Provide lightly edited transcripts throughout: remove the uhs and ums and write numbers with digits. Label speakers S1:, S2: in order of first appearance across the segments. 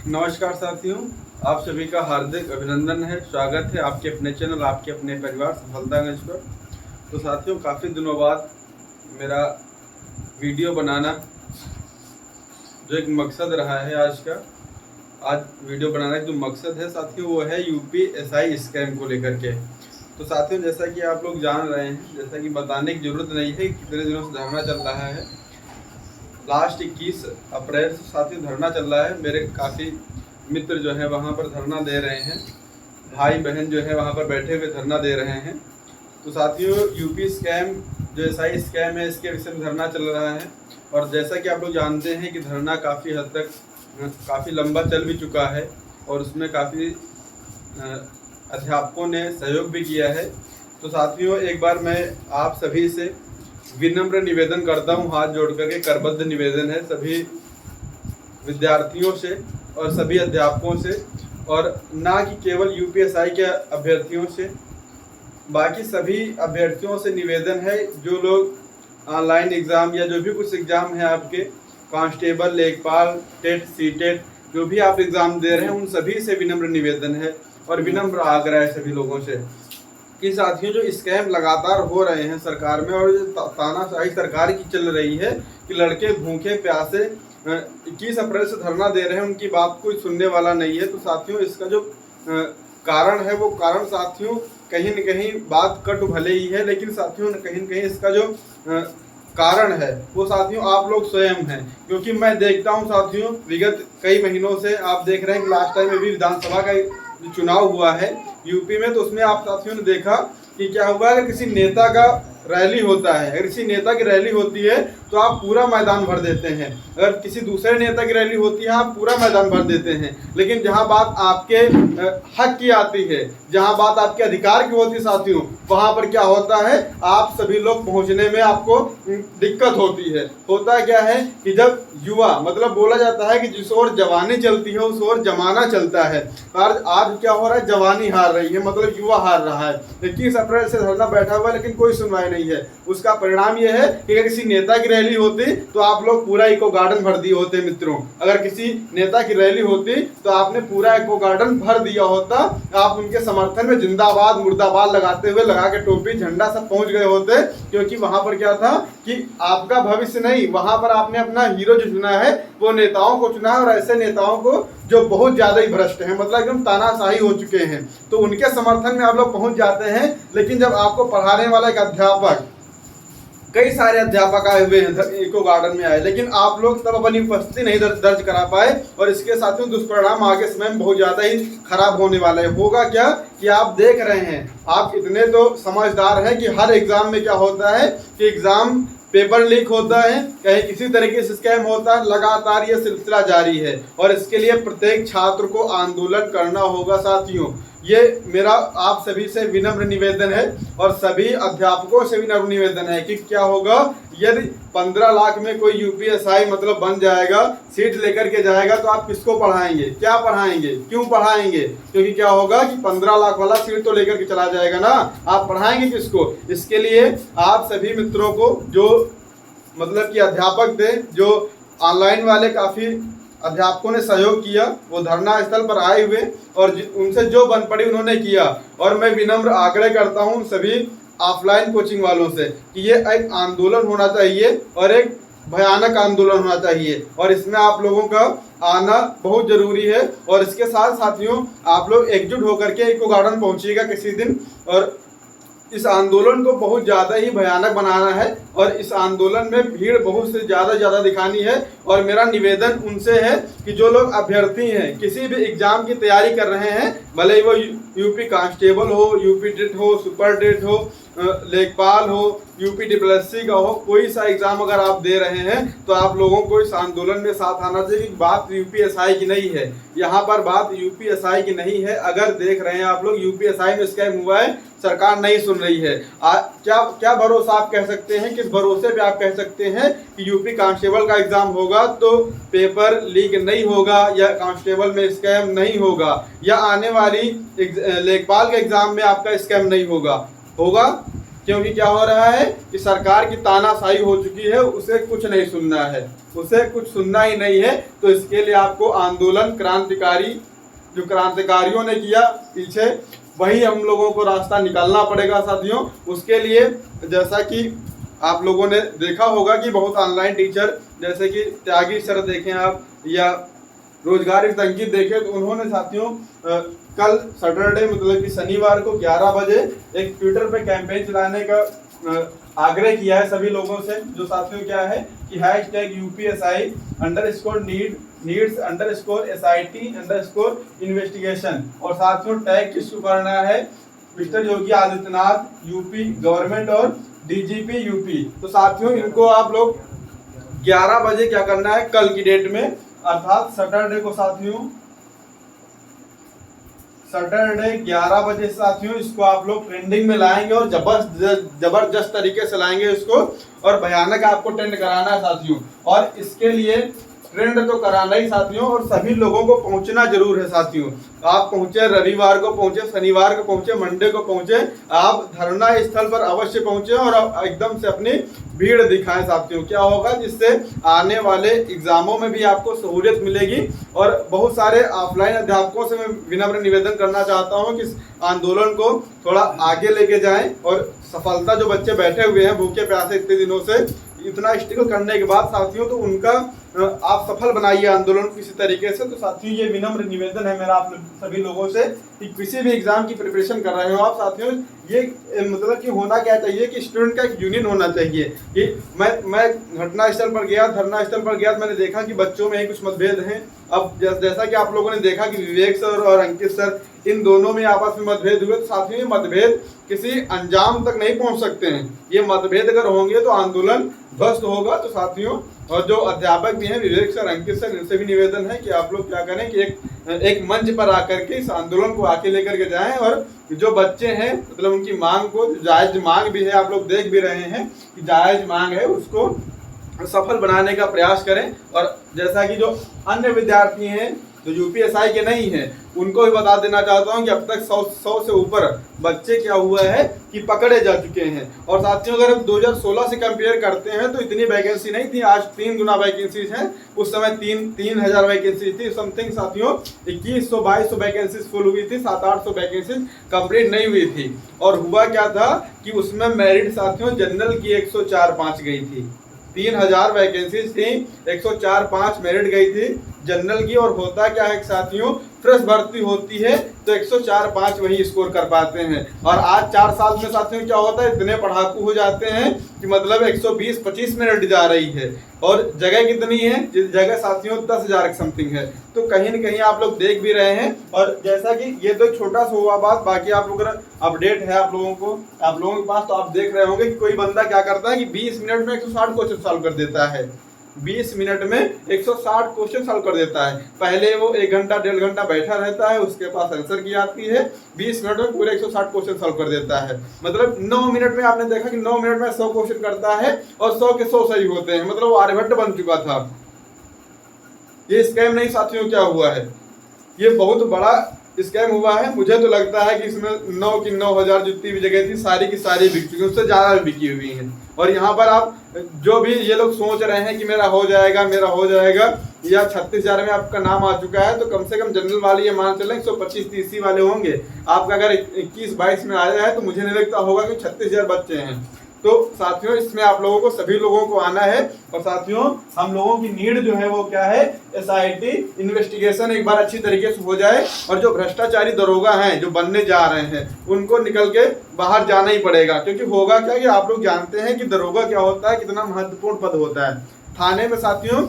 S1: नमस्कार साथियों, आप सभी का हार्दिक अभिनंदन है। स्वागत है आपके अपने चैनल, आपके अपने परिवार सफलतागंज पर। तो साथियों, काफ़ी दिनों बाद मेरा वीडियो बनाना जो एक मकसद रहा है आज वीडियो बनाने का जो मकसद है साथियों, वो है यूपीएसआई स्कैम को लेकर के। तो साथियों, जैसा कि आप लोग जान रहे हैं, जैसा कि बताने की ज़रूरत नहीं है, कितने दिनों से धरना चल रहा है। लास्ट 21 अप्रैल से साथियों धरना चल रहा है। मेरे काफ़ी मित्र जो है वहाँ पर धरना दे रहे हैं, भाई बहन जो है वहाँ पर बैठे हुए धरना दे रहे हैं। तो साथियों, यूपी स्कैम जो एसआई स्कैम है, इसके विषय में धरना चल रहा है। और जैसा कि आप लोग जानते हैं कि धरना काफ़ी हद तक काफ़ी लंबा चल भी चुका है और उसमें काफ़ी अध्यापकों ने सहयोग भी किया है। तो साथियों, एक बार मैं आप सभी से विनम्र निवेदन करता हूं, हाथ जोड़ करके करबद्ध निवेदन है सभी विद्यार्थियों से और सभी अध्यापकों से, और ना कि केवल यूपीएसआई के अभ्यर्थियों से, बाकी सभी अभ्यर्थियों से निवेदन है जो लोग ऑनलाइन एग्ज़ाम या जो भी कुछ एग्ज़ाम है आपके कांस्टेबल, लेखपाल, टेट, सीटेट, जो भी आप एग्ज़ाम दे रहे हैं, उन सभी से विनम्र निवेदन है और विनम्र आग्रह है सभी लोगों से कि साथियों, जो स्कैम लगातार हो रहे हैं सरकार में और तानाशाही सरकार की चल रही है कि लड़के भूखे प्यासे 21 अप्रैल से धरना दे रहे हैं, उनकी बात कोई सुनने वाला नहीं है। तो साथियों, इसका जो कारण है वो कारण साथियों कहीं न कहीं बात कट भले ही है, लेकिन साथियों कहीं न कहीं इसका जो कारण है वो साथियों आप लोग स्वयं हैं। क्योंकि मैं देखता हूं साथियों, विगत कई महीनों से आप देख रहे हैं कि लास्ट टाइम में भी विधानसभा का जो चुनाव हुआ है यूपी में, तो उसमें आप साथियों ने देखा कि क्या हुआ, अगर किसी नेता का रैली होता है, अगर किसी नेता की रैली होती है तो आप पूरा मैदान भर देते हैं। अगर किसी दूसरे नेता की रैली होती है आप पूरा मैदान भर देते हैं। लेकिन जहां बात आपके हक की आती है, जहां बात आपके अधिकार की होती है साथियों, वहां पर क्या होता है, आप सभी लोग पहुंचने में आपको दिक्कत होती है। होता क्या है कि जब युवा, मतलब बोला जाता है कि जिस ओर जवानी चलती है उस ओर जमाना चलता है। और आज क्या हो रहा है, जवानी हार रही है, मतलब युवा हार रहा है। 21 अप्रैल से धरना बैठा हुआ है लेकिन कोई सुनवाई नहीं है। उसका परिणाम यह है कि अगर किसी नेता की रैली होती तो आप लोग पूरा इको गार्डन भर दिए होते मित्रों। अगर किसी नेता की रैली होती तो आपने पूरा इको गार्डन भर दिया होता। आप उनके समर्थन में जिंदाबाद मुर्दाबाद लगाते हुए, लगा के टोपी झंडा सब पहुंच गए होते। क्योंकि वहां पर क्या था कि आपका भविष्य नहीं, वहां पर आपने अपना हीरो जो चुना है वो नेताओं को चुना है, और ऐसे नेताओं को जो बहुत ज्यादा ही भ्रष्ट हैं, मतलब एकदम तानाशाही हो चुके हैं, तो उनके समर्थन में आप लोग पहुंच जाते हैं। लेकिन जब आपको पढ़ाने वाला एक अध्यापक, कई सारे अध्यापक आए हुए हैं इको गार्डन में आए, लेकिन आप लोग तब अपनी उपस्थिति नहीं दर्ज करा पाए, और इसके साथ में दुष्परिणाम आगे समय में बहुत ज्यादा ही खराब होने वाला है। होगा क्या कि आप देख रहे हैं, आप इतने तो समझदार हैं कि हर एग्जाम में क्या होता है कि एग्जाम पेपर लीक होता है, कहीं किसी तरीके से स्कैम होता है, लगातार ये सिलसिला जारी है। और इसके लिए प्रत्येक छात्र को आंदोलन करना होगा साथियों। ये मेरा आप सभी से विनम्र निवेदन है और सभी अध्यापकों से विनम्र निवेदन है कि क्या होगा यदि 15 लाख में कोई यूपीएसआई मतलब बन जाएगा, सीट लेकर के जाएगा, तो आप किसको पढ़ाएंगे, क्या पढ़ाएंगे, क्यों पढ़ाएंगे? क्योंकि क्या होगा कि 15 लाख वाला सीट तो लेकर के चला जाएगा ना, आप पढ़ाएंगे किसको? इसके लिए आप सभी मित्रों को, जो मतलब कि अध्यापक थे, जो ऑनलाइन वाले काफ़ी अध्यापकों ने सहयोग किया, वो धरना स्थल पर आए हुए और उनसे जो बन पड़ी उन्होंने किया। और मैं विनम्र आग्रह करता हूं सभी ऑफलाइन कोचिंग वालों से कि ये एक आंदोलन होना चाहिए और एक भयानक आंदोलन होना चाहिए, और इसमें आप लोगों का आना बहुत जरूरी है। और इसके साथ साथियों आप लोग एकजुट होकर के इको गार्डन पहुंचिएगा किसी दिन, और इस आंदोलन को बहुत ज़्यादा ही भयानक बनाना है, और इस आंदोलन में भीड़ बहुत से ज़्यादा दिखानी है। और मेरा निवेदन उनसे है कि जो लोग अभ्यर्थी हैं, किसी भी एग्ज़ाम की तैयारी कर रहे हैं, भले ही वो यूपी कांस्टेबल हो, यूपी टेट हो, सुपर टेट हो, लेखपाल हो, यूपी डीपीएससी का हो, कोई सा एग्जाम अगर आप दे रहे हैं तो आप लोगों को इस आंदोलन में साथ आना चाहिए। बात यूपीएसआई की नहीं है, यहाँ पर बात यूपीएसआई की नहीं है। अगर देख रहे हैं आप लोग यूपीएसआई में स्कैम हुआ है, सरकार नहीं सुन रही है, क्या भरोसा आप कह सकते हैं, किस भरोसे पे आप कह सकते हैं कि यूपी कांस्टेबल का एग्जाम होगा तो पेपर लीक नहीं होगा, या कांस्टेबल में स्कैम नहीं होगा, या आने वाली लेखपाल के एग्जाम में आपका स्कैम नहीं होगा? क्योंकि क्या हो रहा है कि सरकार की तानाशाही हो चुकी है, उसे कुछ नहीं सुनना है, उसे कुछ सुनना ही नहीं है। तो इसके लिए आपको आंदोलन, क्रांतिकारी जो क्रांतिकारियों ने किया पीछे, वही हम लोगों को रास्ता निकालना पड़ेगा साथियों। उसके लिए जैसा कि आप लोगों ने देखा होगा कि बहुत ऑनलाइन टीचर जैसे कि त्यागी सर देखें आप, या रोजगार हित अंकित देखें, तो उन्होंने साथियों कल सैटरडे मतलब कि शनिवार को 11 बजे एक ट्विटर पे कैंपेन चलाने का आग्रह किया है सभी लोगों से। जो साथियों क्या है कि #UPSI_needs_SIT_investigation, और साथियों टैग किसको करना है, mister Yogi Adityanath UP government और DGP यूपी। तो साथियों इनको आप लोग 11 बजे क्या करना है कल की डेट में, अर्थात सैटरडे को साथियों, सैटरडे 11 बजे साथियों इसको आप लोग ट्रेंडिंग में लाएंगे और जबरदस्त तरीके से लाएंगे इसको, और भयानक आपको ट्रेंड कराना है साथियों। और इसके लिए ट्रेंड तो कराना ही साथियों, और सभी लोगों को पहुंचना जरूर है साथियों। आप पहुंचे, रविवार को पहुंचे, शनिवार को पहुंचे, मंडे को पहुंचे, आप धरना स्थल पर अवश्य पहुंचे और एकदम से अपनी भीड़ दिखाएं साथियों। क्या होगा, जिससे आने वाले एग्जामों में भी आपको सहूलियत मिलेगी। और बहुत सारे ऑफलाइन अध्यापकों से मैं विनम्र निवेदन करना चाहता हूं कि इस आंदोलन को थोड़ा आगे लेके जाएं, और सफलता जो बच्चे बैठे हुए हैं भूखे प्यासे इतने दिनों से, इतना स्ट्रगल करने के बाद साथियों, तो उनका आप सफल बनाइए आंदोलन किसी तरीके से। तो साथियों ये विनम्र निवेदन है मेरा आप सभी लोगों से कि किसी भी एग्जाम की प्रिपरेशन कर रहे हो आप साथियों, ये मतलब कि होना क्या चाहिए कि स्टूडेंट का एक यूनियन होना चाहिए। कि मैं घटना स्थल पर गया, धरना स्थल पर गया, मैंने देखा कि बच्चों में ही कुछ मतभेद हैं। अब जैसा कि आप लोगों ने देखा कि विवेक सर और अंकित सर, इन दोनों में आपस में मतभेद हुए। तो साथियों ये मतभेद किसी अंजाम तक नहीं पहुंच सकते हैं। ये मतभेद अगर होंगे तो आंदोलन ध्वस्त होगा। तो साथियों, और जो अध्यापक भी हैं विवेक सर, अंकित सर, इनसे भी निवेदन है कि आप लोग क्या करें कि एक मंच पर आकर के इस आंदोलन को आके लेकर के जाएं, और जो बच्चे हैं मतलब उनकी मांग को, जायज मांग भी है, आप लोग देख भी रहे हैं कि जायज मांग है, उसको सफल बनाने का प्रयास करें। और जैसा कि जो अन्य विद्यार्थी हैं जो यूपीएसआई के नहीं हैं, उनको भी बता देना चाहता हूं कि अब तक 100 से ऊपर बच्चे क्या हुआ है कि पकड़े जा चुके हैं। और साथियों अगर हम 2016 से कंपेयर करते हैं तो इतनी वैकेंसी नहीं थी, आज 3 गुना वैकेंसीज हैं। उस समय 3000 वैकेंसी थी समथिंग साथियों, 2100-2200 वैकेंसी फुल हुई थी, 700-800 वैकेंसी कंप्लीट नहीं हुई थी। और हुआ क्या था कि उसमें मेरिट साथियों जनरल की 104-5 गई थी। 3000 वैकेंसीज थी, 104-5 मेरिट गई थी जनरल की। और होता क्या है साथियों, फ्रेश भर्ती होती है तो 104-5 वही स्कोर कर पाते हैं। और आज 4 साल में साथियों क्या होता है, इतने पढ़ाकू हो जाते हैं कि मतलब 120-25 मेरिट जा रही है। और जगह कितनी है, जगह साथियों 10,000 समथिंग है। तो कहीं न कहीं आप लोग देख भी रहे हैं। और जैसा कि ये तो छोटा सा हुआ बात, बाकी आप लोग अपडेट है आप लोगों के पास, तो आप देख रहे होंगे कि कोई बंदा क्या करता है कि 20 मिनट में 160 क्वेश्चन सॉल्व कर देता है। 20 मिनट में 160 क्वेश्चन सॉल्व कर देता है। पहले वो 1 घंटा 1.5 घंटा बैठा रहता है, उसके पास आंसर की आती है, 20 मिनट में पूरे 160 क्वेश्चन सॉल्व कर देता है। मतलब 9 मिनट में आपने देखा कि 9 मिनट में 100 क्वेश्चन करता है और 100 के 100 सही होते हैं। मतलब वो आर्यभट्ट बन चुका था। ये स्कैम नहीं साथियों क्या हुआ है, ये बहुत बड़ा स्कैम हुआ है। मुझे तो लगता है कि इसमें 9 की 9000 जितनी भी जगह थी सारी की सारी बिक चुकी, उससे ज़्यादा बिकी हुई हैं। और यहाँ पर आप जो भी ये लोग सोच रहे हैं कि मेरा हो जाएगा या 36,000 में आपका नाम आ चुका है, तो कम से कम जनरल वाले ये मान चलें 125-30 वाले होंगे। आपका अगर 21-22 में आया है तो मुझे नहीं लगता होगा कि 36,000 बच्चे हैं। तो साथियों इसमें आप लोगों को, सभी लोगों को आना है। और साथियों हम लोगों की नीड जो है वो क्या है, SIT इन्वेस्टिगेशन एक बार अच्छी तरीके से हो जाए, और जो भ्रष्टाचारी दरोगा हैं जो बनने जा रहे हैं उनको निकल के बाहर जाना ही पड़ेगा। क्योंकि होगा क्या कि आप लोग जानते हैं कि दरोगा क्या होता है, कितना महत्वपूर्ण पद होता है थाने में साथियों।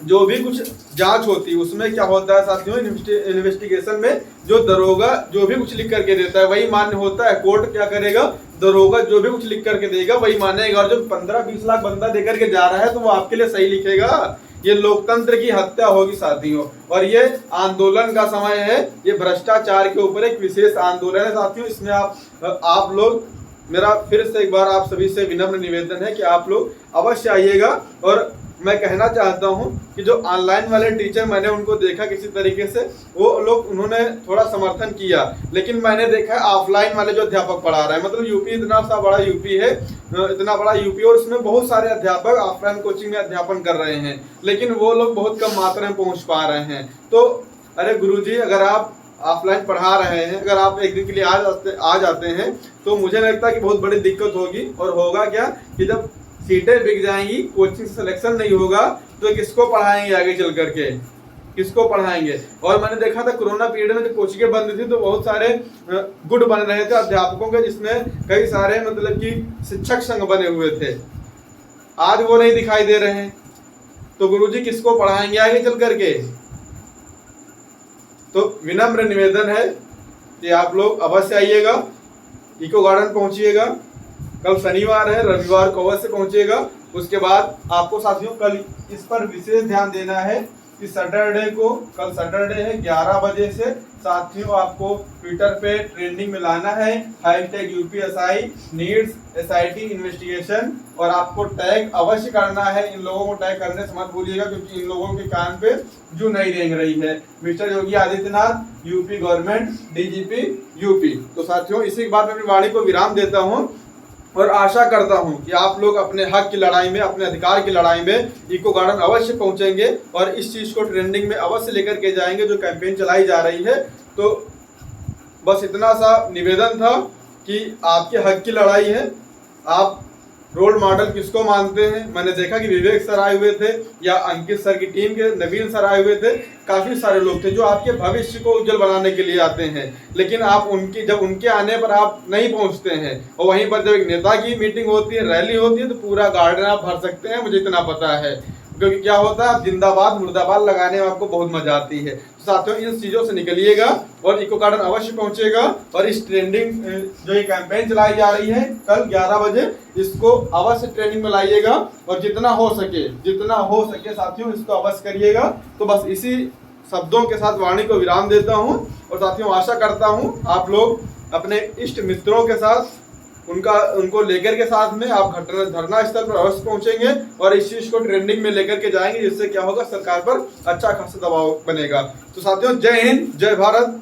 S1: जो भी कुछ जांच होती है उसमें क्या होता है साथियों, इन्वेस्टिगेशन में जो दरोगा जो भी कुछ लिख करके देता है वही मान्य होता है। कोर्ट क्या करेगा, दरोगा जो भी कुछ लिख करके देगा वही मानेगा। और जो 15-20 लाख बंदा देकर के जा रहा है तो वो आपके लिए सही लिखेगा। ये लोकतंत्र की हत्या होगी साथियों। और ये आंदोलन का समय है, ये भ्रष्टाचार के ऊपर एक विशेष आंदोलन है साथियों। इसमें आप लोग, मेरा फिर से एक बार आप सभी से विनम्र निवेदन है कि आप लोग अवश्य आइएगा। और मैं कहना चाहता हूं कि जो ऑनलाइन वाले टीचर मैंने उनको देखा किसी तरीके से, वो लोग उन्होंने थोड़ा समर्थन किया, लेकिन मैंने देखा है ऑफलाइन वाले जो अध्यापक पढ़ा रहे हैं, मतलब यूपी इतना सा बड़ा यूपी है, इतना बड़ा यूपी, और उसमें बहुत सारे अध्यापक ऑफलाइन कोचिंग में अध्यापन कर रहे हैं, लेकिन वो लोग बहुत कम मात्रा में पहुंच पा रहे हैं। तो अरे गुरुजी, अगर आप ऑफलाइन पढ़ा रहे हैं, अगर आप एक दिन के लिए आ जाते हैं, तो मुझे लगता है कि बहुत बड़ी दिक्कत होगी। और होगा क्या कि जब सीटें बिक जाएंगी, कोचिंग सिलेक्शन नहीं होगा, तो किसको पढ़ाएंगे आगे चल करके, किसको पढ़ाएंगे। और मैंने देखा था कोरोना पीरियड में जब कोचिंगें बंद थी, तो बहुत सारे गुट बन रहे थे अध्यापकों के, जिसमें कई सारे मतलब कि शिक्षक संघ बने हुए थे। आज वो नहीं दिखाई दे रहे हैं, तो गुरुजी किसको पढ़ाएंगे आगे चल करके। तो विनम्र निवेदन है कि आप लोग अवश्य आइएगा, इको गार्डन पहुंचिएगा। कल शनिवार है, रविवार को अवश्य पहुंचिएगा। उसके बाद आपको साथियों कल इस पर विशेष ध्यान देना है कि सैटरडे को, कल सैटरडे है, 11 बजे से साथियों आपको ट्विटर पे ट्रेंडिंग में लाना है #UPSI नीड्स SIT इन्वेस्टिगेशन, और आपको टैग अवश्य करना है। इन लोगों को टैग करने से मत भूलिएगा, क्योंकि इन लोगों के कान पे जू नहीं रेंग रही है। Mister Yogi Adityanath, UP government, DGP UP. तो साथियों इसी के बाद मैं अपनी वाणी को विराम देता हूँ, और आशा करता हूं कि आप लोग अपने हक की लड़ाई में, अपने अधिकार की लड़ाई में इको गार्डन अवश्य पहुंचेंगे, और इस चीज को ट्रेंडिंग में अवश्य लेकर के जाएंगे जो कैंपेन चलाई जा रही है। तो बस इतना सा निवेदन था कि आपके हक की लड़ाई है। आप रोल मॉडल किसको मानते हैं? मैंने देखा कि विवेक सर आए हुए थे, या अंकित सर की टीम के नवीन सर आए हुए थे, काफी सारे लोग थे जो आपके भविष्य को उज्जवल बनाने के लिए आते हैं। लेकिन आप जब उनके आने पर आप नहीं पहुंचते हैं, और वहीं पर जब एक नेता की मीटिंग होती है, रैली होती है, तो पूरा गार्डन आप भर सकते हैं, मुझे इतना पता है। क्योंकि क्या होता है, आप जिंदाबाद मुर्दाबाद लगाने में आपको बहुत मजा आती है। तो साथियों इन चीजों से निकलिएगा, और इको गार्डन अवश्य पहुंचेगा, और इस ट्रेंडिंग जो ये कैंपेन चलाई जा रही है कल 11 बजे, इसको अवश्य ट्रेनिंग में लाइएगा, और जितना हो सके साथियों इसको अवश्य करिएगा। तो बस इसी शब्दों के साथ वाणी को विराम देता हूं, और साथियों आशा करता हूं आप लोग अपने इष्ट मित्रों के साथ, उनको लेकर के साथ में आप धरना स्थल पर अवश्य पहुंचेंगे, और इस चीज को ट्रेंडिंग में लेकर के जाएंगे, जिससे क्या होगा, सरकार पर अच्छा खासा दबाव बनेगा। तो साथियों जय हिंद, जय भारत।